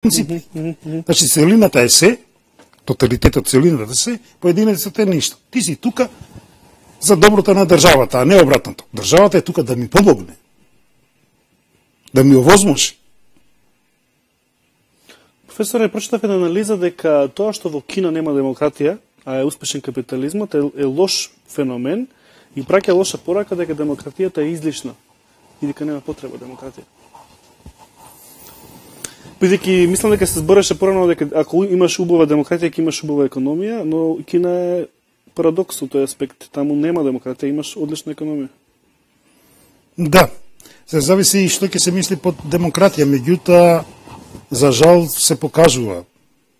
принципи. Значи, целината е се, тоталитетот целината се, поединецот е ништо. Ти си тука за доброто на државата, а не обратното. Државата е тука да ми помогне, да ми овозможи. Професоре, прочитав една анализа дека тоа што во Кина нема демократија, а е успешен капитализмот, е лош феномен и праќа лоша порака дека демократијата е излишна и дека нема потреба демократија. Бидејќи мислам дека се збореше порано дека ако имаш убава демократија, ќе имаш убава економија, но Кина е парадокс во тој аспект. Таму нема демократија, имаш одлична економија. Да, се зависи и што ќе се мисли под демократија, меѓутоа за жал се покажува,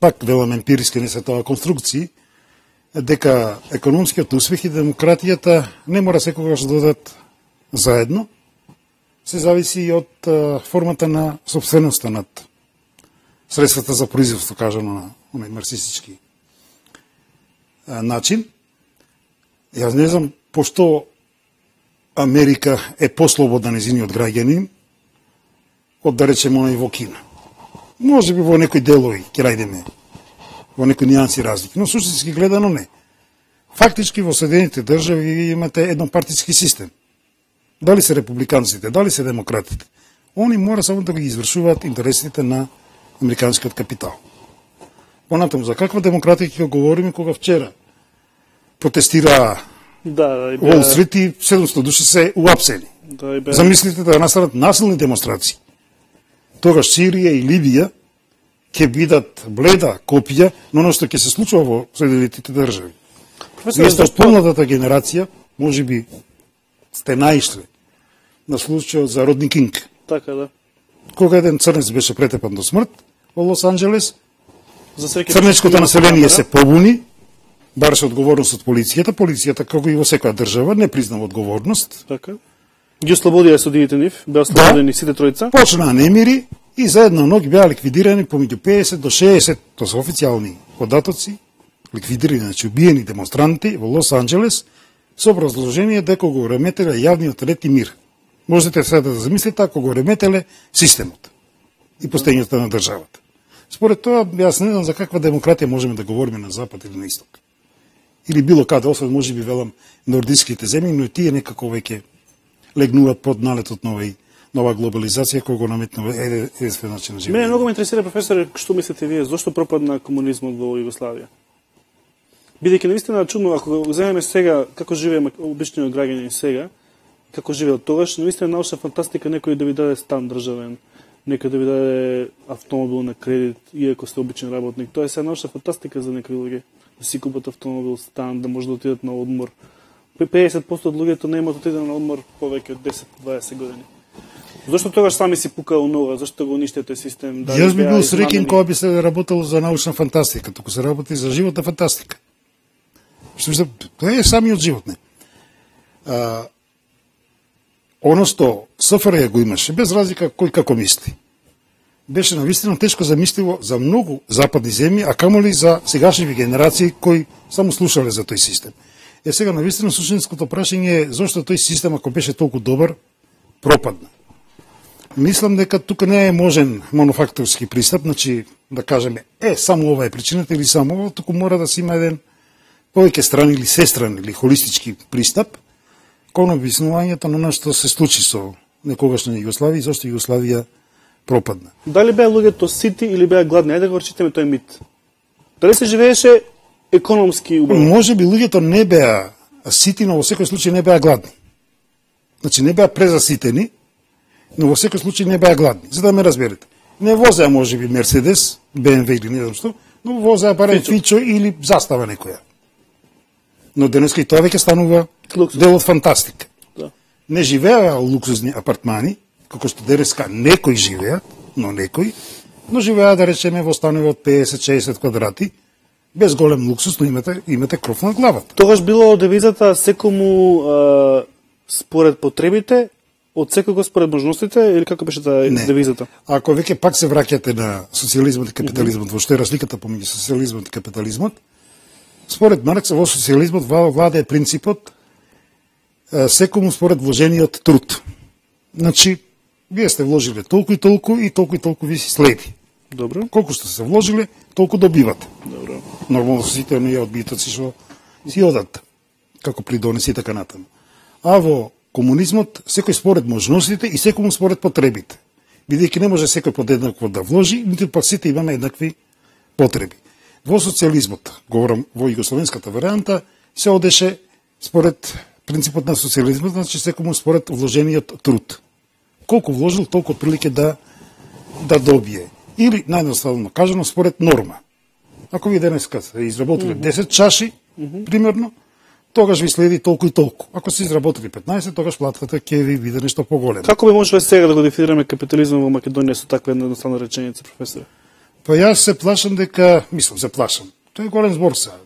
пак велам емпириски, не се тоа конструкции, дека економскиот успех и демократијата не мора секогаш да додат заедно, се зависи и од формата на собственоста над средствата за производство, кажано на оној марксистички начин. Јас не знам пошто Америка е послободна незиниот граѓани од, да речеме, оној во Кина. Може би во некои делови ќе најдеме во некои нијанси разлики, но суштински гледано не. Фактички во Соединените држави ви имате еднопартиски систем. Дали се републиканците, дали се демократите, они мора само да ги извршуваат интересите на американскиот капитал. Понатаму, за каква демократија ќе говориме кога вчера протестира Уол Стрит и 700 души се уапсени. Замислите да настанат насилни демонстрации. Тогаш Сирија и Либија ќе бидат бледа копија на оно што ќе се случува во Соединетите држави. Вие сте полната генерација, може би сте наишле на случајот за Родни Кинг. Така, да. Кога еден црнец беше претепан до смрт во Лос Анџелес, црнечкото население се побуни, бараше одговорност од полицијата. Полицијата, како и во секоја држава, не признава одговорност. Така. Ги ослободија судиите нив, беа ослободени сите тројца. Почнаа немири и за една ног беа ликвидирани помеѓу 50 до 60, тоа се официјални податоци, ликвидирани, значи убиени демонстранти во Лос Анџелес, со образложение дека го реметеле јавниот ред и мир. Можете сега да замислите ако го реметеле системот и постоењето на државата. Според тоа, јас не знам за каква демократија можеме да говориме на запад или на исток. Или било каде, освен може би велам нордиските земји, но и тие некако веќе легнуваат под налетот на нова глобализација која го наметнува единствен начин на живење. Мене многу ме интересира, професоре, што мислите вие, зошто пропадна комунизмот во Југославија? Бидејќи навистина чудно, ако го земеме сега, како живееме обичниот граѓанин сега, како живеел тогаш, навистина научна фантастика некој да ви даде стан државен, некој да ви даде автомобил на кредит, иако сте обичен работник. Тоа е сега научна фантастика за некои луѓе. Да си купат автомобил, стан, да може да отидат на одмор. 50% од луѓето не имаат отидат на одмор повеќе од 10-20 години. Зошто тогаш сами си пукао нога? Зошто го уништите тој систем? Јас би бил среќен кога би се работел за научна фантастика, туку се работи за животна фантастика. Што тоа е самиот живот, не. Оно што СФРЈ го имаше, без разлика кој како мисли, беше навистина тешко замисливо за многу западни земји, а камоли за сегашни генерации кои само слушале за тој систем. Сега навистина суштинското прашање е зошто тој систем, ако беше толку добар, пропадна. Мислам дека тука не е можен монофакторски пристап, значи да кажеме, само ова е причината или само ова, туку мора да се има еден повеќе страни или сестран или холистички пристап кон објаснувањето на она што се случи со некогашна Југославија и зашто Југославија пропадна. Дали беа луѓето сити или беа гладни? Ајде да го речитеме тој мит. Дали се живееше економски убаво? Може би луѓето не беа сити, но во секој случај не беа гладни. Значи не беа презаситени, но во секој случај не беа гладни. За да ме разберете. Не возеа може би Мерцедес, БМВ или не знам што, но возеа барем Фичо или Застава некоја. Но денеска и тоа веќе станува дел од фантастика. Да. Не живеа луксузни апартмани, како што денеска некои живеат, но живеа да речеме во станови од 50-60 квадрати, без голем луксус, но имате кров над главата. Тогаш било девизата секому според потребите, од секого според можностите, или како беше таа девизата? Ако веќе пак се враќате на социјализмот и капитализмот, во што е разликата помеѓу социјализмот и капитализмот, според Маркс во социјализмот владее принципот секому според вложениот труд. Значи, вие сте вложиле толку и толку ви си следи. Добро. Колку што се вложиле, толку добивате. Добро. Нормално сите оние одбитоци што си одат, како придонеси и така натаму. А во комунизмот, секој според можностите и секој според потребите. Бидејќи не може секој подеднакво да вложи, ниту пак сите имаме еднакви потреби. Во социјализмот, говорам во југословенската варијанта, се одеше според принципот на социјализмот, значи секој според вложениот труд. Колку вложил, толку прилике да добие. Или, наједноставно кажано, според норма. Ако ви денеска се изработили 10 чаши, примерно, тогаш ви следи толку и толку. Ако се изработили 15, тогаш платата ќе ви биде нешто поголемо. Како би можеле сега да го дефинираме капитализмот во Македонија со таква една едноставна реченица, професоре? Па јас се плашам дека, се плашам. Тој е голем збор сега.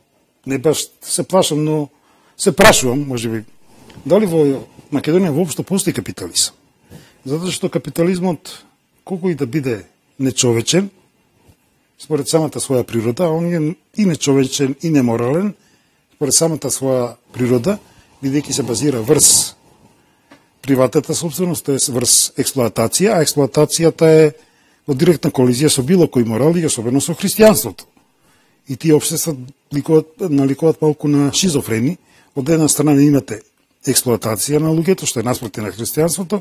Не баш се плашам, но се прашувам, можеби, дали во Македонија воопшто постои капитализам. Затоа што капитализмот, колку и да биде нечовечен, според самата своја природа, он е и нечовечен и неморален, според самата своја природа, бидејќи се базира врз приватната собственост, тоа е врз експлоатација, а експлоатацијата е во директна колизија со било кој морал и особено со христијанството. И тие општества наликуваат малку на шизофрени. Од една страна имате експлоатација на луѓето, што е наспроти на христијанството,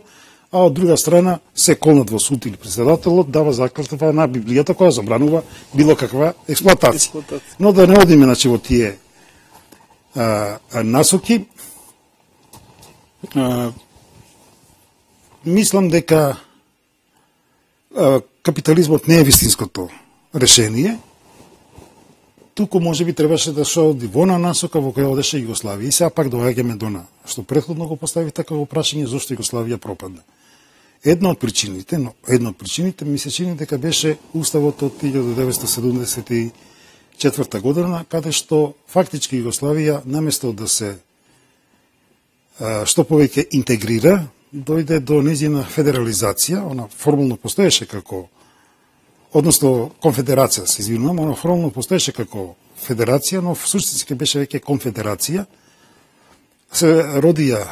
а од друга страна се колнат во суд или председателот дава заклетва на Библијата која забранува било каква експлоатација. Но да не одиме во тие насоки, мислам дека капитализмот не е вистинското решение, туку може би требаше да се оди во насока во која одеше Југославија. И сега пак доаѓаме до што претходно го постави такво прашање зошто Југославија пропадна. Една од причините ми се чини дека беше уставот од 1974 година, каде што фактички Југославија наместо да се што повеќе интегрира, дојде до нејзина федерализација, она формално постоеше како, односно конфедерација, се извинувам, она формално постоеше како федерација, но всуштински беше веќе конфедерација. Се родија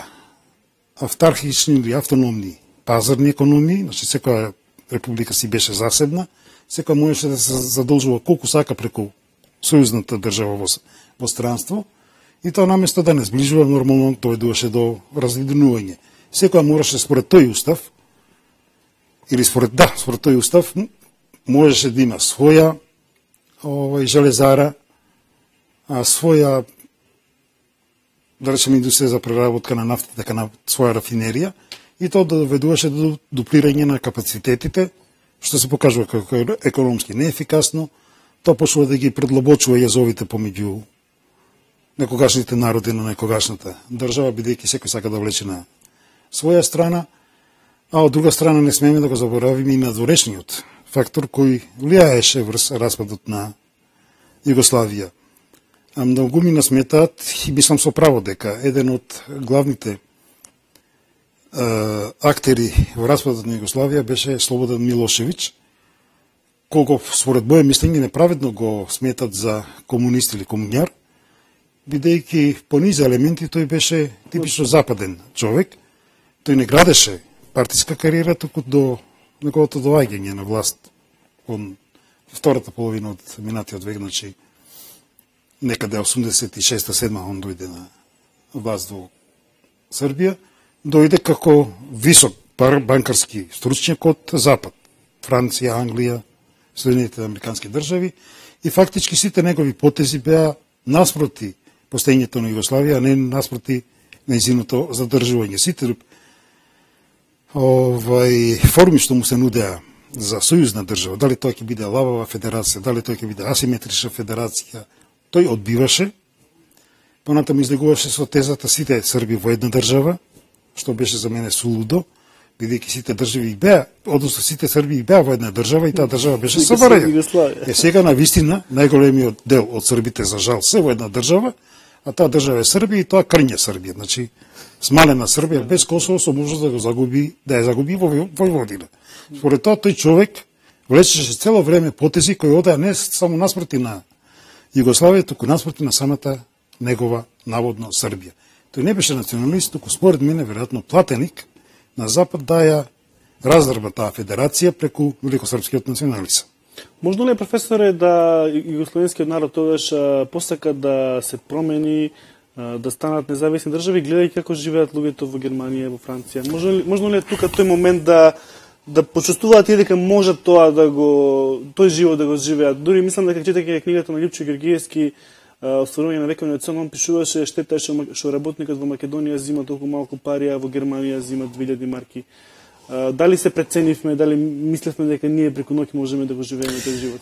автархични или автономни пазарни економии, значи секоја република си беше засебна, секоја можеше да се задолжува колку сака преку сојузната држава во странство, и тоа наместо да не сближува, нормално дојдуваше до разединување. Секоја мораше според тој устав, или според тој устав, можеше да има своја железара, своја, да речем, индустрија за преработка на нафта, така на своја рафинерија, и тоа доведуваше до дуплирање на капацитетите, што се покажува како економски неефикасно. Тоа почнува да ги предлобочува јазовите помеѓу некогашните народи на некогашната држава, бидејќи секој сака да влече на своја страна, а од друга страна не смееме да го заборавиме и надворешниот фактор кој влијаеше врз распадот на Југославија. Многумина сметаат, и мислам со право дека еден од главните актери во распадот на Југославија беше Слободан Милошевиќ, колко според моје мислење неправедно го сметат за комунист или комуњар, бидејќи по низа елементи тој беше типично западен човек. Тој не градеше партиска кариера, туку до неговото доаѓање на власт во втората половина од минатиот век, значи некаде 86-7 он дојде на власт во Србија, дојде како висок банкарски стручњак од Запад, Франција, Англија, Соединетите американски држави, и фактички сите негови потези беа наспроти постоењето на Југославија, а не наспроти нејзиното задржување. Сите форми што му се нудеа за сојузна држава, дали тоа ќе биде лавава федерација, дали тоа ќе биде асиметрична федерација, тој одбиваше, понатаму излегуваше со тезата сите Срби во една држава, што беше за мене сулудо, бидејќи сите држави беа, односно сите Срби беа во една држава и таа држава беше СФРЈ. Сега на вистина најголемиот дел од србите за жал се во една држава, а таа држава е Србија и тоа крња Србија, значи смалена Србија без Косово со можност да ја загуби во Војводина. Според тоа тој човек влечеше цело време потези кои одеа не само наспроти на Југославија, туку наспроти на самата негова наводно Србија. Тој не беше националист, туку според мене веројатно платеник на Запад да ја раздрба таа федерација преку великосрпскиот национализам. Можно ли, професоре, да југословенскиот народ тогаш посака да се промени, да станат независни држави, гледајќи како живеат луѓето во Германија и во Франција? Можно ли тука тој момент да почувствуваат и дека можат тоа тој живот да го живеат? Дури мислам дека читајќи книгата на Лјупчо Георгиевски Остварување на вековниот сон, он пишуваше штета што работникот во Македонија зима толку малку пари, а во Германија зима 2000 марки. Дали се преценивме, дали мислевме дека ние преку ноќ можеме да го живееме тој живот?